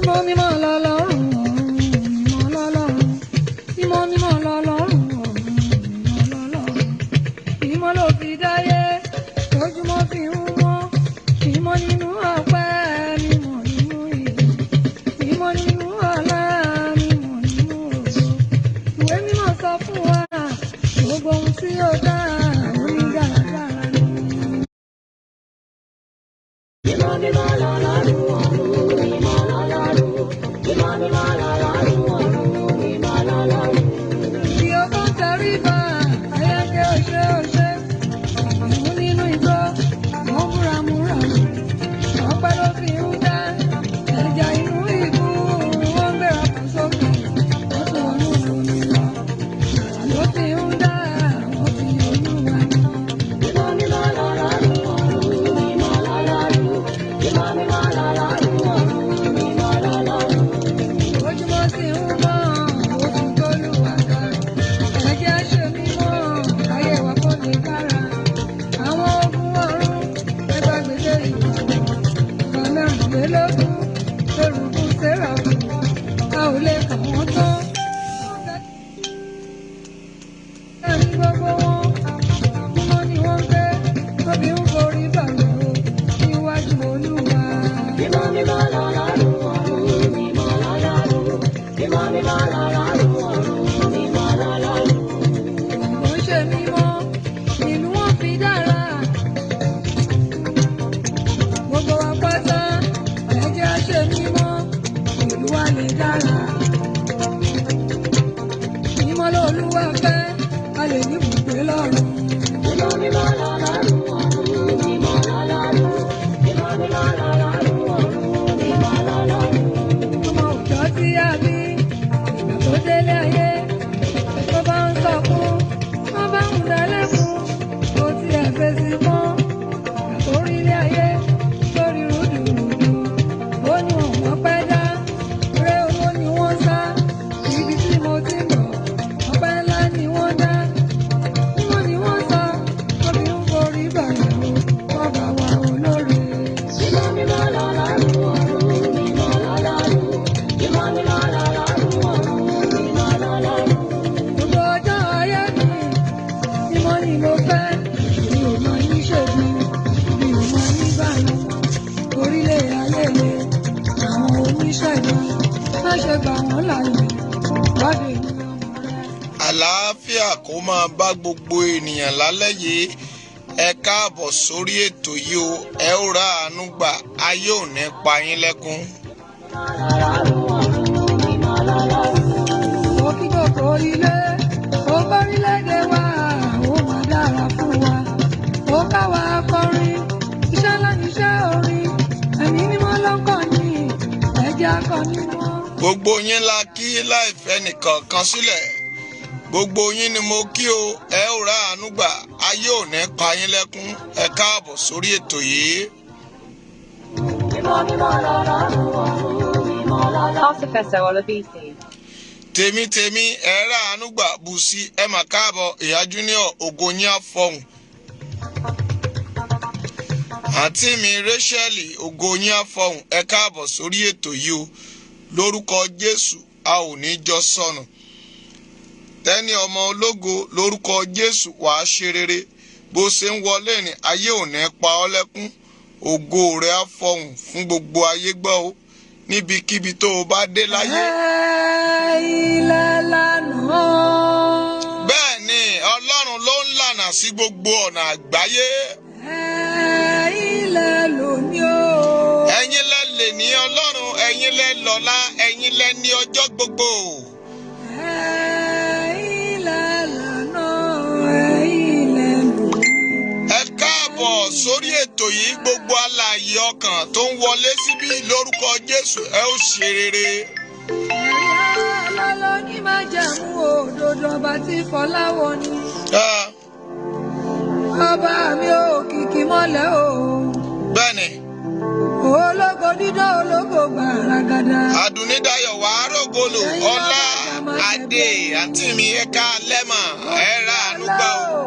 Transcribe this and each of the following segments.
mímọ́ lọ́lọ́run ọ̀run, mímọ́ lọ́lọ́run. Mímọ́ mímọ́ lọ́lọ́run ọ̀run, mímọ́ lọ́lọ́run. Mímọ́ ló fi dáyé, ojúmọ́ fi ń mọ́. Mímọ́ nínú ọpẹ́, mímọ́ nínú ìyìn. Mímọ́ nínú ọlá, mímọ́ nínú ògo. Ìwé mímọ́ sọ fún wa, gbogbo ohun tí ó dá, ó ní dáradára ni. Mímọ́ mímọ́ lọ́lọ́run ọ̀run, mímọ́ lọ́lọ́run. Mímọ́ mímọ́ lọ́lọ́run ọ̀run, mímọ́ lọ́lọ́run. Bí o bá tẹríba, ayẹyẹ òṣè òṣè. Ìmú nínú igbó, wọ́n múramúra. Ọpẹ́ ló fi ń dá, ẹja inú ìbú, wọ́n gbéra kan sókè. Wọ́n tún wọnú omi lọ. Àrà ló fi ń dá, wọ́n fi Olúwa ní. Mímọ́ mímọ́ lọ́lọ́run ọ̀run, mímọ́ lọ́lọ́run. Mímọ́ mímọ́ lọ́lọ́run ọ̀run, mímọ́ lọ́lọ́run. Ojúmọ́ sì ń mọ́, ó fi t'Olúwa ga. Ẹ jẹ́ ṣe mímọ́, ayé wa kò lè dára. Àwọn ogun ọ̀run, ẹ bá gbèsè ìwà wọn. Ọba mẹ́rìnlélógún, Kérúbù Séráfù, a ò lè kà wọ́n tán. Ẹ̀mí gbogbo wọn, mímọ́ ni wọ́n gbé, tóbi ń forí balẹ̀ o, níwájú Olúwa. Mímọ́ mímọ́ lọ́lọ́run ọ̀run, mímọ́ lọ́lọ́run. Mímọ́ mímọ́ lọ́lọ́run ọ̀run, mímọ́ lọ́lọ́run. Ó ń ṣe mímọ́, ìlú wọn fi dára. Gbogbo wa pátá, ẹ jẹ́ á ṣe mímọ́, ìlú wa lè dára. Mímọ́ l'Olúwa fẹ́, a lè ní ibùgbé lọ́run. Mímọ́ mímọ́ lọ́lọ́run ọ̀run, mímọ́ lọ́lọ́run. Mímọ́ mímọ́ lọ́lọ́run ọ̀run, mímọ́ lọ́lọ́run. Ọmọ òòjọ́ tí a bí, ìgbà tó délé ayé, tó bá ń sọkún, tó bá ń dalẹ́kun, kò tiẹ̀ fèsì mọ́. Ìgbà tó rí ilé ayé, lórí rúdurùdu, ó ní ọ̀mọ́ pẹ́ dá. Eré owó ni wọ́n sá, ibi tí mo ti ń bọ̀, ọpẹ́ ńlá ni wọ́n dá. Mímọ́ ni wọ́n sọ, tóbi ń forí balẹ̀ o, ọba wa olóore. Mímọ́ mímọ́ lọ́lọ́run ọ̀run, mímọ́ lọ́lọ́run. Mímọ́ mímọ́ lọ́lọ́run ọ̀run, mímọ́ lọ́lọ́run. Gbogbo ọjọ́ ayé mi, mímọ́ ni mo fẹ́. Mi ò mọ ní ṣègbè, mi ò mọ ní báyìí. Orílẹ̀ ayé le, àwọn oníṣègùn, má ṣe gbà wọ́n láàyè. Wádìí ni ọmọ rẹ. Àlàáfíà kó máa bá gbogbo ènìyàn lálẹ́ yìí. Ẹ káàbọ̀ sórí ètò yìí o. Ẹ ó ra àánú gbà, ayé ò ní pa yín lẹ́kún. Ó kí gbogbo ilé, ó bórílẹ̀-èdè wa, ó máa dára fún wa. Ó ká wa kọrin, iṣẹ́ ńlá níṣẹ́ orin. Ẹ̀mí mímọ́ ló ń kọ́ ni, ẹ jẹ́ á kọ́ mímọ́. Gbogbo yín la kí láìfẹ́ nìkan kan sílẹ̀. Gbogbo yín ni mo kí o. Ẹ ó ra àánú gbà, ayé ò ní pa yín lẹ́kún. Ẹ káàbọ̀ sórí ètò yìí. Mímọ́ mímọ́ lọ́lọ́run ọ̀run, mímọ́ lọ́lọ́run. Artificer Olabisi. Tèmi ẹ ra àánú gbà Bùsí ẹ mà káàbọ̀ ìyá Junior ògo yín á fọhùn. Àǹtí mi Rachel ògo yín á fọhùn. Ẹ káàbọ̀ sórí ètò yìí o. Lórúkọ Jésù a ò ní jọ sọnù. Tẹ́ni ọmọ ológo lórúkọ Jésù wàá ṣe rere. Bó ṣe ń wọlé ní ayé ò ní pa ọ́ lẹ́kún. Ògo rẹ̀ á fọhùn fún gbogbo ayé gbọ́ o. Níbikíbi tó o bá dé láyé. Ilẹ̀ lánàá. Bẹ́ẹ̀ ni Ọlọ́run ló ń lànà sí gbogbo ọ̀nà àgbáyé. Ilẹ̀ lónìí o. Ẹ̀yin lẹ lè ní Ọlọ́run, ẹ̀yin lẹ lọ́lá, ẹ̀yin lẹ ní ọjọ́ gbogbo. Ilẹ̀ lánàá, ilẹ̀ lónìí. Ẹ káàbọ̀ sórí ètò yìí gbogbo alààyè ọkàn tó ń wọlé síbí lórúkọ Jésù ẹ ó ṣe rere. Ẹ̀rí ọlọ́lọ́ ní Májẹ̀mú òdodo ọba tí Fọláwọ ni. Ọba mi ò kìkì mọ́lẹ̀ o. Bẹ́ẹ̀ni. Ológo dídán ológo gbàràgàdà. Àdùnnídayọ̀ wàá rògbòlò ọlá adé àǹtí mi ẹ̀ka lẹ́mà ẹ̀ ra àánú gbà o.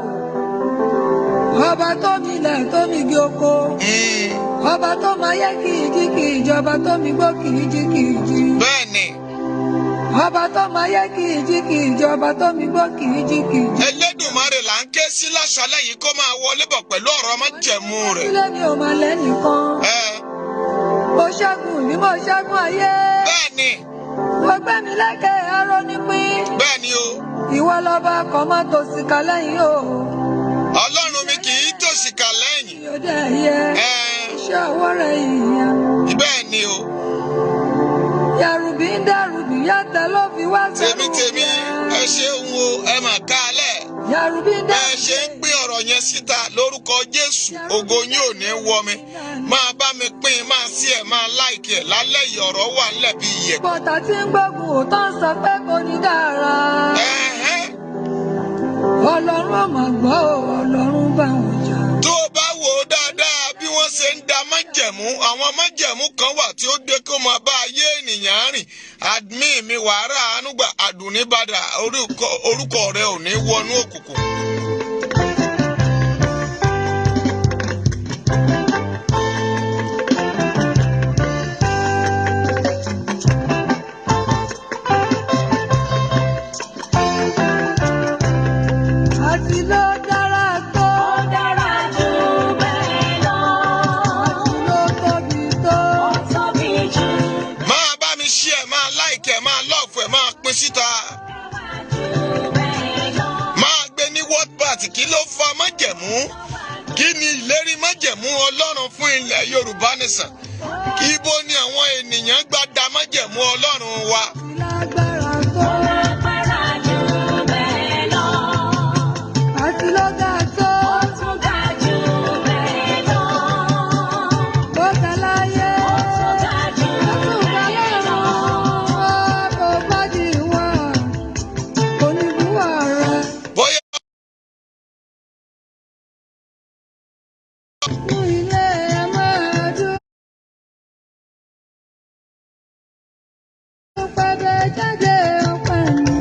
Ọba tó milẹ̀ tó mi gi oko. Ọba tó máa yẹ kìíjí kìíjí. Ọba tó mi gbó kìíjí kìíjí. Bẹ́ẹ̀ni. Ọba tó máa yẹ kìíjí kìíjí. Ọba tó mi gbó kìíjí kìíjí. Elédùmarè là ń ké sí láṣálẹ́ yìí kó máa wọlé bọ̀ pẹ̀lú ọ̀rọ̀ májẹ̀mú rẹ̀. Sílé mi ò máa lẹ́nìkan. Mo ṣẹ́gun ni mo ṣẹ́gun ayé. Bẹ́ẹ̀ni. Mo gbé mi lékè aró nípín. Bẹ́ẹ̀ni o. Ìwọ lọ́ba kan máa tòṣìkà lẹ́yìn o. Ọlọ́run mi kì í tòṣìkà lẹ́yìn. Yóò dẹ̀ yẹ. Ṣé ọwọ́ rẹ̀ yìí? Bẹ́ẹ̀ni o. Yàrùbí ń dàrúbí yàtọ̀ ló fi wá sẹ́nu. Tèmi ẹ ṣeun o, ẹ mà kálẹ̀. Yàrùbí ń dàrúbí. Ẹ ṣe ń gbé ọ̀rọ̀ yẹn síta lórúkọ Jésù, ògo yín ò ní wọ mi. Máa bá mi pín, máa sí ẹ̀, máa láìkì ẹ̀. Lálẹ́ yìí ọ̀rọ̀ wà nílẹ̀ bí iyẹ̀. Bọ̀tà tí ń gbógun òótọ́ ń sọ pé kò ní dára. Ọlọ́run ò mà gbọ́ o, Ọlọ́run bá wọn jà. Tó o bá wò ó dáadáa bí wọ́n ṣe ń da májẹ̀mú, àwọn májẹ̀mú kan wà tí ó dé kó máa bá ayé ènìyàn rìn. Admin mi wàhálà ànúgbà àdùnníbàdà orúkọ rẹ ò ní wọnú òkùnkùn. Àti ló dára tó. Ó dára jù bẹ́ẹ̀ lọ. Àti ló tóbi tó. Ó tóbi jù. Máa bá mi ṣí ẹ̀, máa láìkì ẹ̀, máa lọ́ọ̀fù ẹ̀, máa pín síta. Jù bẹ́ẹ̀ lọ. Máa gbé ní wọ́tbàtì. Kí ló fa májẹ̀mú? Kí ni ìlérí májẹ̀mú Ọlọ́run fún ilẹ̀ Yorùbá nìsàn? Ibo ni àwọn ènìyàn gbà da májẹ̀mú Ọlọ́run wa? Lágbára tó. Lágbára jù bẹ́ẹ̀ lọ. Àti ló ga tó. Ó tún ga jù bẹ́ẹ̀ lọ. Ó ga láyé. Ó tún ga jù Ó tún ga bẹ́ẹ̀ lọ. lọ́run. Kò bá di wá. Kò ní búwa rẹ̀. Bóyá Ní ilé ẹ máa dúró. Pẹ̀bẹ̀ jáde ọpẹ́ mi.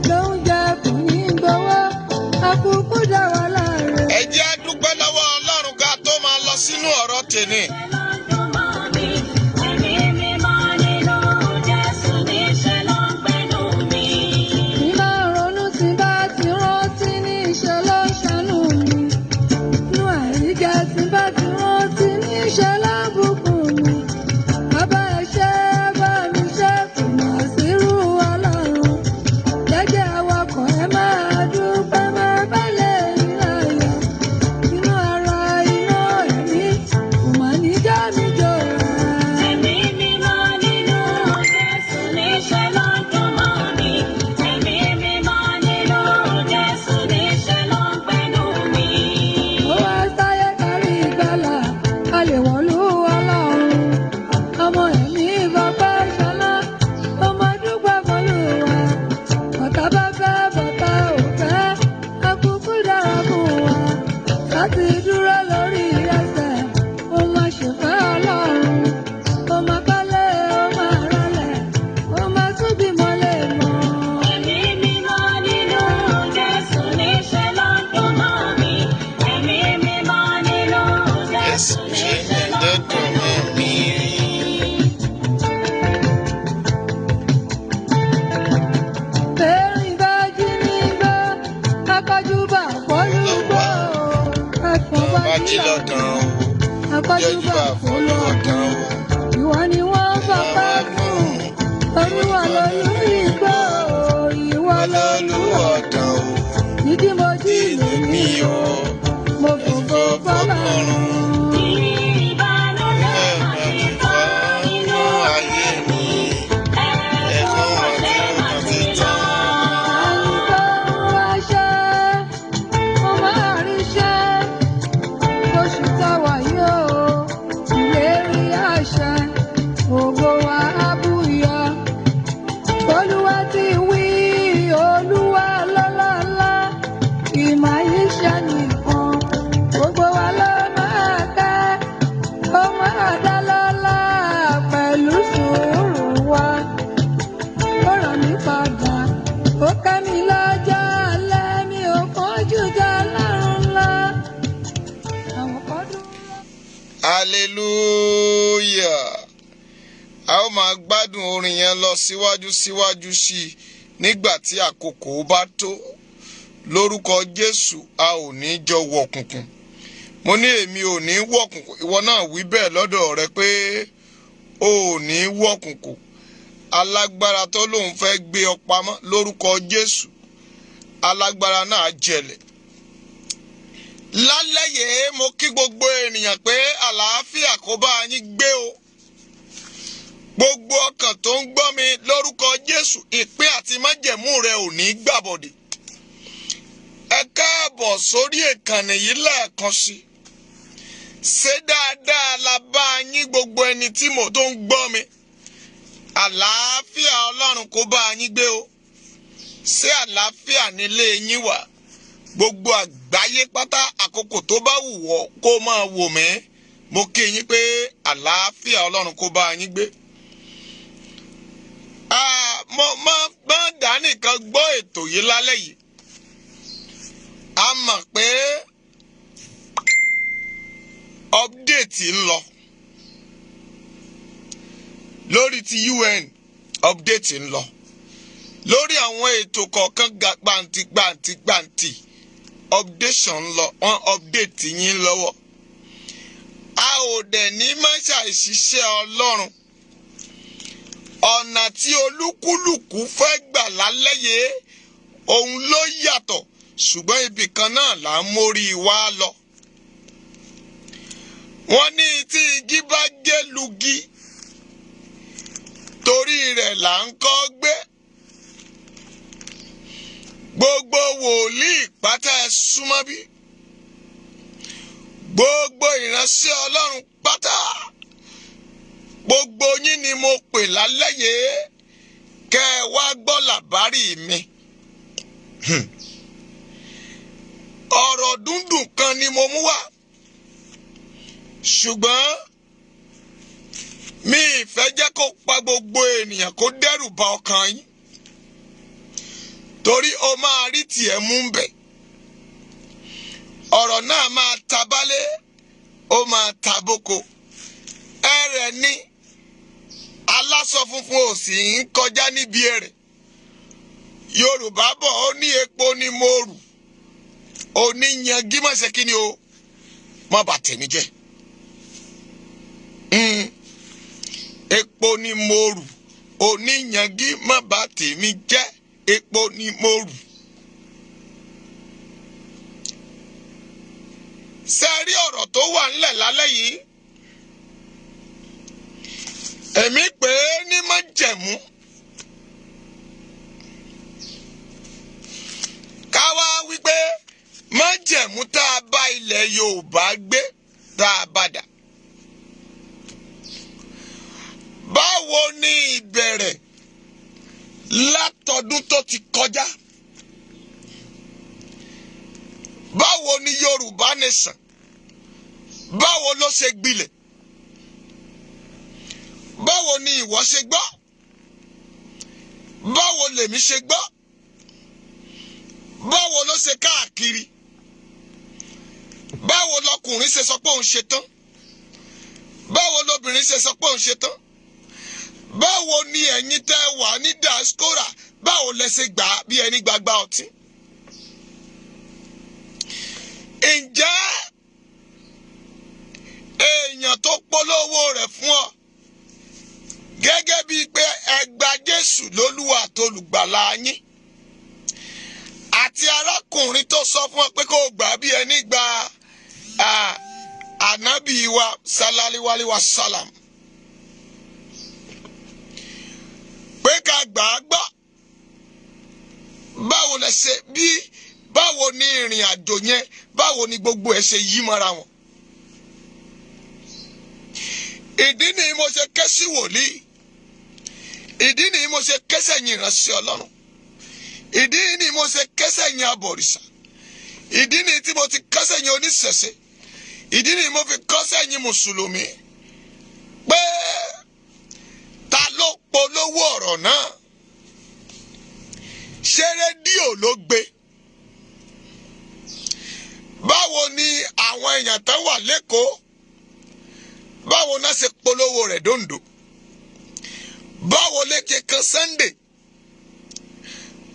Lóúnjẹ kò ní gbowó. Àkùkù dá wa láre. ẹ jẹ́ á dúpẹ́ lọ́wọ́ Ọlọ́run ká tó máa lọ sínú ọ̀rọ̀ tèmi. Lọ́dún mọ́ mi, ẹ̀mí mímọ́ nínú Jésù níṣẹ́ ló ń gbénú mi. Tí máa ronú tí bá ti rántí ní ìṣẹ́ ló ṣàánú mi. Nú àìríjẹ tí bá ti rántí ní ìṣẹ́ lábùkún mi. Bàbá ẹ ṣé bá mi ṣe kò mà sírú a ó máa gbádùn orin yẹn lọ síwájú sí i nígbà tí àkókò bá tó. Lórúkọ Jésù a ò ní jọ wọ̀kùnkùn. Mo ní èmi ò ní wọ̀kùnkùn, ìwọ náà wí bẹ́ẹ̀ lọ́dọ̀ rẹ pé o ò ní wọ̀kùnkùn. Alágbára tó lóun fẹ́ gbé ọ pamọ́ lórúkọ Jésù, alágbára náà jẹlẹ̀. Lálẹ́ yìí mo kí gbogbo ènìyàn pé àlàáfíà kó bá yín gbé o. Gbogbo ọkàn tó ń gbọ́ mi lórúkọ Jésù, ìpín àti májẹ̀mú rẹ ò ní gbàbọ̀dè. Ẹ káàbọ̀ sórí ìkànnì yìí lẹ́ẹ̀kan sí. Ṣé dáadáa la bá yín gbogbo ẹni tí mo tó ń gbọ́ mi. Àlàáfíà Ọlọ́run kó bá yín gbé o. Ṣé àlàáfíà nílé yín wà? Gbogbo àgbáyé pátá àkókò tó bá wù wọ́ kó máa wò mí. Mo kí yín pé àlàáfíà Ọlọ́run kó bá yín gbé. Mo dá nìkan gbọ́ ètò yìí lálẹ́ yìí. A mọ̀ pé update ń lọ lórí ti UN, update ń lọ lórí àwọn ètò kọ̀ọ̀kan gbàǹtì updation ń lọ, wọ́n update yín lọ́wọ́. A ò dẹ̀ ní má ṣàìṣiṣẹ́ Ọlọ́run. Ọ̀nà tí olúkúlùkù fẹ́ gbà lálẹ́ yìí òun ló yàtọ̀, ṣùgbọ́n ibì kan náà là ń mórí wá lọ. Wọ́n ní tí igi bá gé lugi, torí rẹ̀ là ń kọ́ gbé. Gbogbo wòlíì pátá ẹ súnmọ́ bí. Gbogbo ìránṣẹ́ Ọlọ́run pátá. Gbogbo yín ni mo pè lálẹ́ yìí kẹ́ ẹ wá gbọ́ làbárì mi. Ọ̀rọ̀ dúndùn kan ni mo mú wá. Ṣùgbọ́n mi ìfẹ́ jẹ́ kó pa gbogbo ènìyàn kó dẹ́rù ba ọkàn yín. Torí o máa rí tiẹ̀ mú ń bẹ̀. Ọ̀rọ̀ náà máa tabálé, ó máa tabóko. Ẹrẹ̀ ni aláṣọ funfun ò sì ń kọjá níbi ẹrẹ̀. Yorùbá bọ̀ ó ní epo ni mo rù. Oníyangí má ṣe kí ni o, má bà tèmi jẹ́. Epo ni mo rù. Oníyangí má bà tèmi jẹ́. Epo ni mo rù. Ṣé rí ọ̀rọ̀ tó wà ńlẹ̀ lálẹ́ yìí? Èmi pè é ní májẹ̀mú. Ká wá wípé májẹ̀mú tá a bá ilẹ̀ Yorùbá gbé tá a bá dà. Báwo ni ìbẹ̀rẹ̀ látọdún tó ti kọjá? Báwo ni Yorùbá nation? Báwo ló ṣe gbilẹ̀? Báwo ni ìwọ ṣe gbọ́? Báwo lèmi ṣe gbọ́? Báwo ló ṣe káàkiri? Báwo lọkùnrin ṣe sọ pé òun ṣe tán? Báwo lobìnrin ṣe sọ pé òun ṣe tán? Báwo ni ẹ̀yin tẹ́ wà ní diaspora, báwo lẹ ṣe gbà bí ẹni gbagba ọtí? Ǹjẹ́ èèyàn tó polówó rẹ̀ fún ọ gẹ́gẹ́ bíi pé ẹ gba Jésù lólúwa àtolùgbàlà yín, àti arákùnrin tó sọ fún ọ pé kó gbà bí ẹni gba ànábì wa sálálíwálí wa sálàm, pé ká gbà á gbọ́. Báwo lẹ ṣe báwo ni ìrìn àjò yẹn, báwo ni gbogbo ẹ̀ ṣe yí mọ́ra wọn? Ìdí ni mo ṣe ké sí wòlíì. Ìdí ni mo ṣe ké sẹ́yìn ìránṣẹ́ Ọlọ́run. Ìdí ni mo ṣe ké sẹ́yìn abọ̀rìṣà. Ìdí ni tí mo ti ké sẹ́yìn oníṣẹ̀ṣe. Ìdí ni mo fi ké sẹ́yìn mùsùlùmí. Pé ta ló polówó ọ̀rọ̀ náà? Ṣé rédíò ló gbé? Báwo ni àwọn èèyàn tó wà lÉkòó, báwo náà ṣe polówó rẹ̀ dòǹdò? báwo lékè kan Sunday,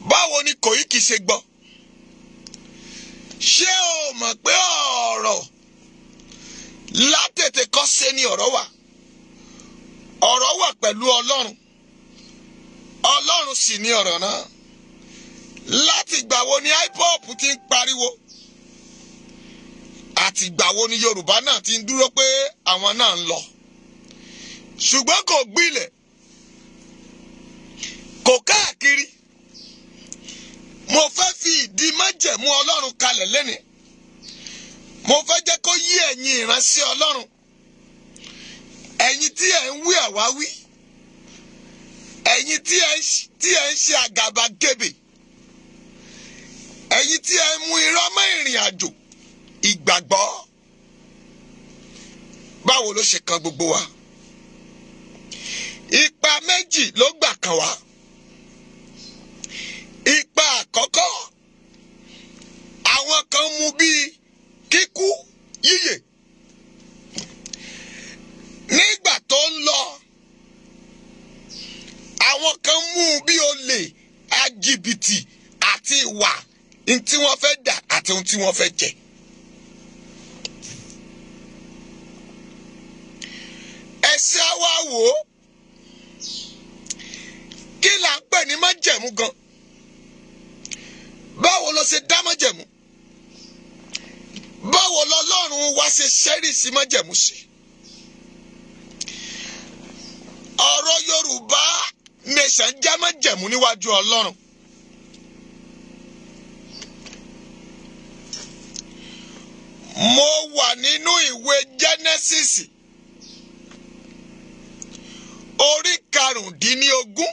báwo ni Koiki ṣe gbọ́? Ṣé o mọ̀ pé ọ̀rọ̀ látètè kọ́ ṣe ni ọ̀rọ̀ wà? Ọ̀rọ̀ wà pẹ̀lú Ọlọ́run. Ọlọ́run sì ni ọ̀rọ̀ náà. Láti ìgbà wo ni hip-hop ti ń pariwo? Àti ìgbà wo ni Yorùbá náà ti ń dúró pé àwọn náà ń lọ? Ṣùgbọ́n kò gbilẹ̀, kò káàkiri. Mo fẹ́ fi ìdí májẹ̀mú Ọlọ́run kalẹ̀ lẹ́ni. Mo fẹ́ jẹ́ kó yí ẹ̀yin ìránṣẹ́ Ọlọ́run. Ẹ̀yin tí ẹ̀ ń wí àwáwí. Ẹ̀yin tí ẹ̀ ń ṣe àgàbàgebè. Ẹ̀yin tí ẹ̀ ń mú irọ́ mọ́ ìrìn àjò ìgbàgbọ́. Báwo ló ṣe kan gbogbo wa? Ipa méjì ló gbà kan wá. Ipa àkọ́kọ́, àwọn kan mú bíi kíkú yíyè. Nígbà tó ń lọ, àwọn kan mú bí olè, ajìbìtì àti ìwà ohun tí wọ́n fẹ́ dà àti ohun tí wọ́n fẹ́ jẹ. Ẹ̀sẹ̀ wa wò ó, kí là ń pè ní májẹ̀mú gan? Báwo ló ṣe dá májẹ̀mú? Báwo lọ́lọ́run wá ṣe ṣẹ́rí sí májẹ̀mú sí? Ọ̀rọ̀ Yorùbá nation já májẹ̀mú níwájú Ọlọ́run. Mo wà nínú ìwé Genesis orí 15.